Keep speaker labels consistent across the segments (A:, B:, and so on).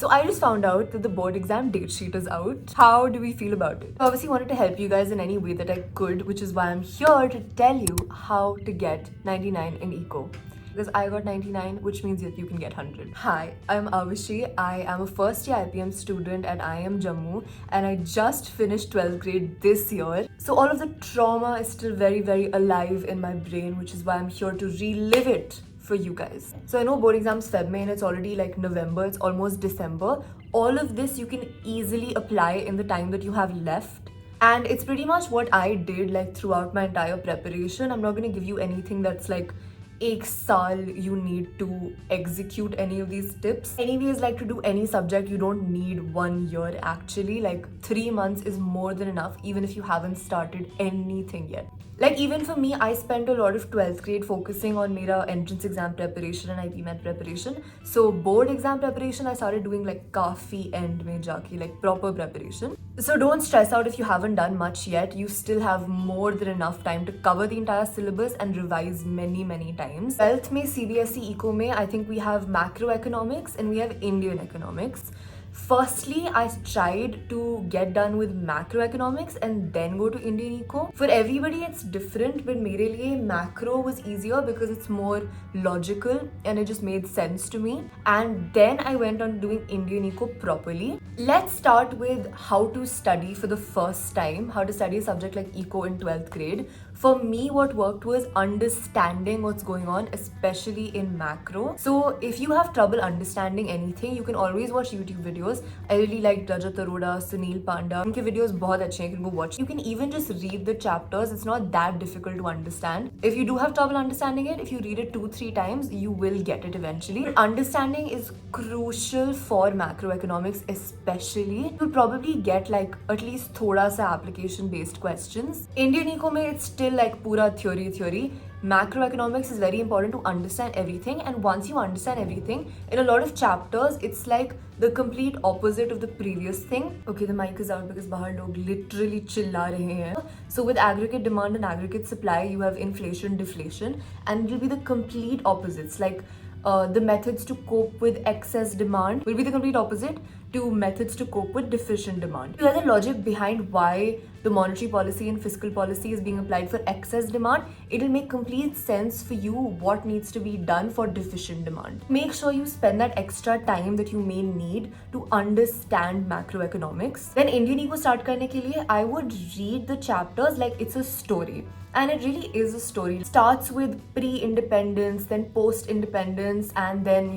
A: So I just found out that the board exam date sheet is out. How do we feel about it? I obviously wanted to help you guys in any way that I could, which is why I'm here to tell you how to get 99 in Eco. Because I got 99, which means that you can get 100. Hi, I'm Avishi. I am a first year IPM student at IIM Jammu, and I just finished 12th grade this year. So all of the trauma is still very, very alive in my brain, which is why I'm here to relive it for you guys. So I know board exams Feb May and it's already like November, it's almost December. All of this you can easily apply in the time that you have left. And it's pretty much what I did like throughout my entire preparation. I'm not going to give you anything that's like एक साल you need to execute any of these tips. Anyways, like to do any subject, you don't need 1 year actually. Like 3 months is more than enough, even if you haven't started anything yet. Like even for me, I spent a lot of 12th grade focusing on mera entrance exam preparation and IPMAT preparation. So board exam preparation, I started doing like kafi end mein jaake, like proper preparation. So don't stress out if you haven't done much yet. You still have more than enough time to cover the entire syllabus and revise many, many times. 12th mein CBSE Eco mein, I think we have macroeconomics and we have Indian economics. Firstly, I tried to get done with macroeconomics and then go to Indian Eco. For everybody, it's different, but mere liye macro was easier because it's more logical and it just made sense to me. And then I went on doing Indian Eco properly. Let's start with how to study for the first time, how to study a subject like Eco in 12th grade. For me, what worked was understanding what's going on, especially in macro. So if you have trouble understanding anything, you can always watch YouTube videos. I really like Rajat Arora, Sunil Panda. Unke videos bahut achhe hain, you can go watch. You can even just read the chapters. It's not that difficult to understand. If you do have trouble understanding it, if you read it 2-3 times, you will get it eventually. But understanding is crucial for macroeconomics, especially. You'll probably get like at least thoda sa application based questions. Indian Eco mein, it's still like pura theory. Macroeconomics is very important to understand everything, and once you understand everything, in a lot of chapters, it's like the complete opposite of the previous thing. Okay, the mic is out because bahar log literally chilla rahe hain. So with aggregate demand and aggregate supply, you have inflation, deflation, and it will be the complete opposites. Like the methods to cope with excess demand will be the complete opposite to methods to cope with deficient demand. You have the logic behind why the monetary policy and fiscal policy is being applied for excess demand. It will make complete sense for you what needs to be done for deficient demand. Make sure you spend that extra time that you may need to understand macroeconomics. When Indian Eco start karne ke liye, I would read the chapters like it's a story. And it really is a story. It starts with pre-independence, then post-independence, and then,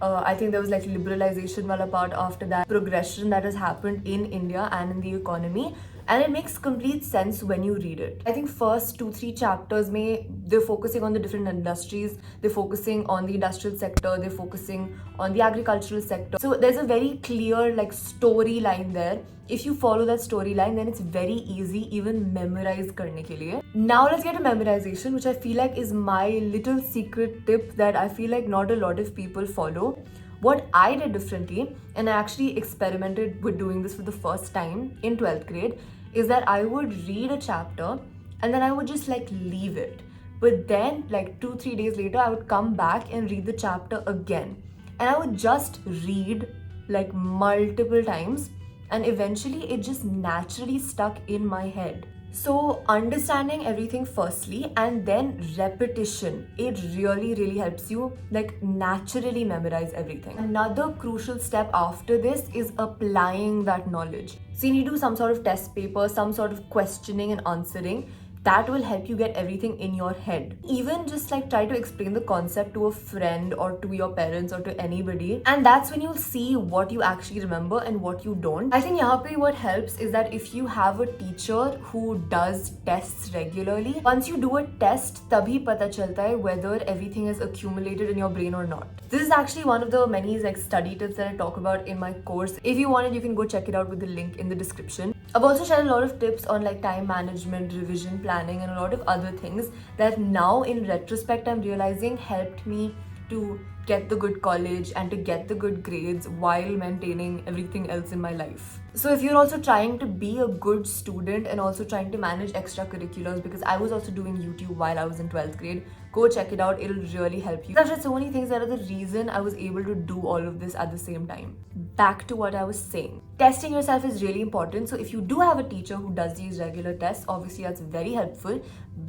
A: I think there was like liberalization wala part after that, progression that has happened in India and in the economy. And it makes complete sense when you read it. I think first 2-3 chapters they're focusing on the different industries, they're focusing on the industrial sector, they're focusing on the agricultural sector. So there's a very clear like storyline there. If you follow that storyline, then it's very easy even memorize karne ke liye. Now let's get to memorization, which I feel like is my little secret tip that I feel like not a lot of people follow. What I did differently, and I actually experimented with doing this for the first time in 12th grade, is that I would read a chapter and then I would just like leave it. But then like 2-3 days later, I would come back and read the chapter again. And I would just read like multiple times, and eventually it just naturally stuck in my head. So understanding everything firstly and then repetition, it really helps you like naturally memorize everything. Another crucial step after this is applying that knowledge. So you need to do some sort of test paper, some sort of questioning and answering. That will help you get everything in your head. Even just like try to explain the concept to a friend or to your parents or to anybody. And that's when you'll see what you actually remember and what you don't. I think yahan pe what helps is that if you have a teacher who does tests regularly, once you do a test, tabhi pata chalta hai whether everything is accumulated in your brain or not. This is actually one of the many like study tips that I talk about in my course. If you want it, you can go check it out with the link in the description. I've also shared a lot of tips on like time management, revision planning, and a lot of other things that now in retrospect I'm realizing helped me to get the good college and to get the good grades while maintaining everything else in my life. So if you're also trying to be a good student and also trying to manage extracurriculars, because I was also doing YouTube while I was in 12th grade, Go check it out. It'll really help you. I've read so many things that are the reason I was able to do all of this at the same time. Back to what I was saying. Testing yourself is really important. So if you do have a teacher who does these regular tests, obviously that's very helpful.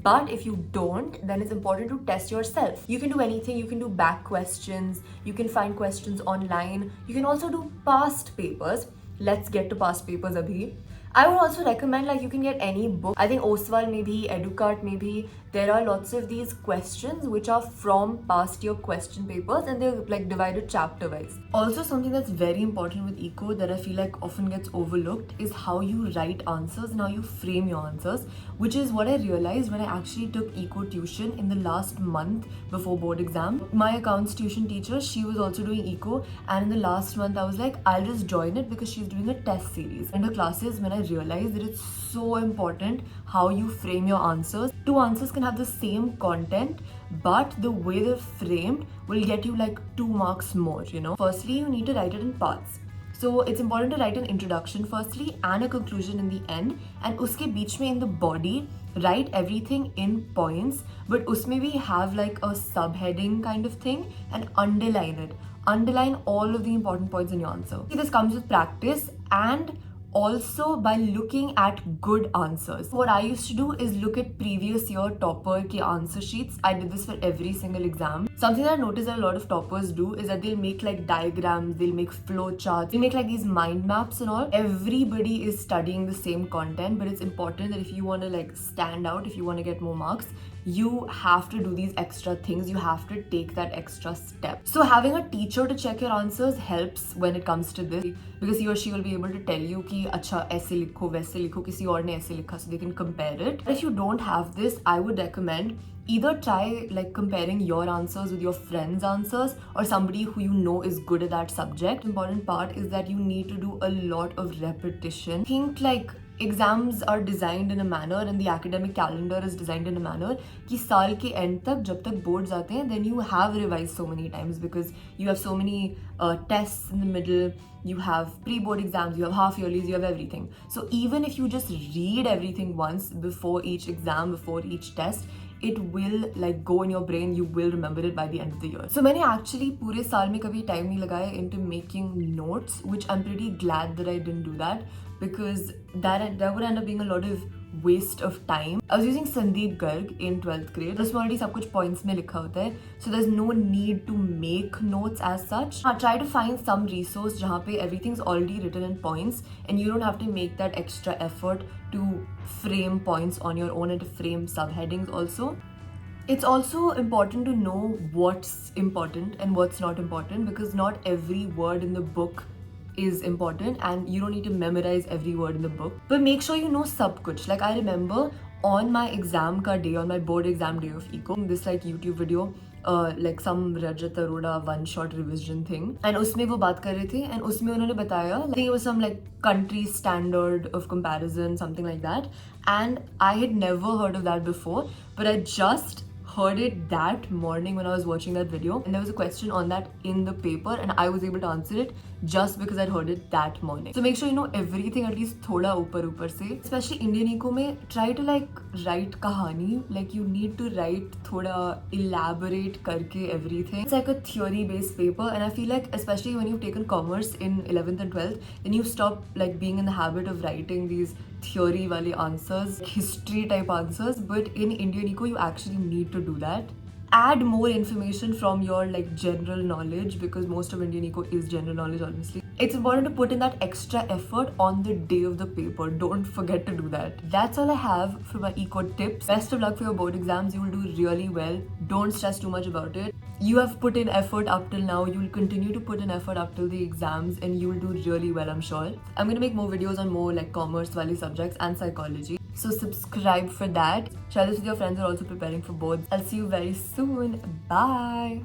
A: But if you don't, then it's important to test yourself. You can do anything. You can do back questions. You can find questions online. You can also do past papers. Let's get to past papers abhi. I would also recommend, like, you can get any book. I think Oswal maybe, Educart maybe. There are lots of these questions which are from past year question papers, and they're like divided chapter wise. Also, something that's very important with eco that I feel like often gets overlooked is how you write answers and how you frame your answers, which is what I realized when I actually took eco tuition in the last month before board exam. My accounts tuition teacher, she was also doing eco, and in the last month I was like, I'll just join it because she's doing a test series. In her classes, when I realized that it's so important how you frame your answers. Two answers can have the same content, but the way they're framed will get you like 2 marks more, you know. Firstly, you need to write it in parts. So it's important to write an introduction firstly and a conclusion in the end, and uske beech mein in the body write everything in points, but usme we have like a subheading kind of thing and underline it. Underline all of the important points in your answer. See, this comes with practice and also by looking at good answers. What I used to do is look at previous year topper ke answer sheets. I did this for every single exam. Something that I noticed that a lot of toppers do is that they'll make like diagrams, they'll make flow charts, they'll make like these mind maps and all. Everybody is studying the same content, but it's important that if you want to like stand out, if you want to get more marks, you have to do these extra things. You have to take that extra step. So having a teacher to check your answers helps when it comes to this, because he or she will be able to tell you कि अच्छा ऐसे लिखो वैसे लिखो किसी और ने ऐसे लिखा, so they can compare it. But if you don't have this, I would recommend either try like comparing your answers with your friends' answers or somebody who you know is good at that subject. Important part is that you need to do a lot of repetition. Think like exams are designed in a manner and the academic calendar is designed in a manner कि साल के end तक जब तक boards आते हैं, then you have revised so many times because you have so many tests in the middle, you have pre-board exams, you have half yearlies, you have everything. So even if you just read everything once before each exam, before each test, it will like go in your brain, you will remember it by the end of the year. So मैंने actually पूरे साल में कभी time नहीं लगाया into making notes, which I'm pretty glad that I didn't do that, because that would end up being a lot of waste of time. I was using Sandeep Garg in 12th grade. उसमें already सब कुछ points में लिखा होता है, so there's no need to make notes as such. Try to find some resource जहाँ पे everything's already written in points and you don't have to make that extra effort to frame points on your own and to frame subheadings also. It's also important to know what's important and what's not important, because not every word in the book is important and you don't need to memorize every word in the book. But make sure you know sab kuch. Like I remember on my exam ka day, on my board exam day of eco, this like YouTube video, like some Rajat Arora one shot revision thing, and उसमें वो बात कर रहे थे and उसमें उन्होंने बताया, I think it was some like country standard of comparison, something like that, and I had never heard of that before, but I just heard it that morning when I was watching that video, and there was a question on that in the paper and I was able to answer it just because I'd heard it that morning. So make sure you know everything at least thoda upar se. Especially Indian eco mein, try to like write kahani, like you need to write thoda elaborate karke everything. It's like a theory based paper, and I feel like especially when you've taken commerce in 11th and 12th, then you stop like being in the habit of writing these theory wale answers, history type answers, but in Indian eco you actually need to do that. Add more information from your like general knowledge, because most of Indian eco is general knowledge honestly. It's important to put in that extra effort on the day of the paper. Don't forget to do that. That's all I have for my eco tips. Best of luck for your board exams. You will do really well. Don't stress too much about it. You have put in effort up till now. You will continue to put in effort up till the exams and you will do really well, I'm sure. I'm going to make more videos on more like commerce wali subjects and psychology. So subscribe for that. Share this with your friends who are also preparing for boards. I'll see you very soon. Bye.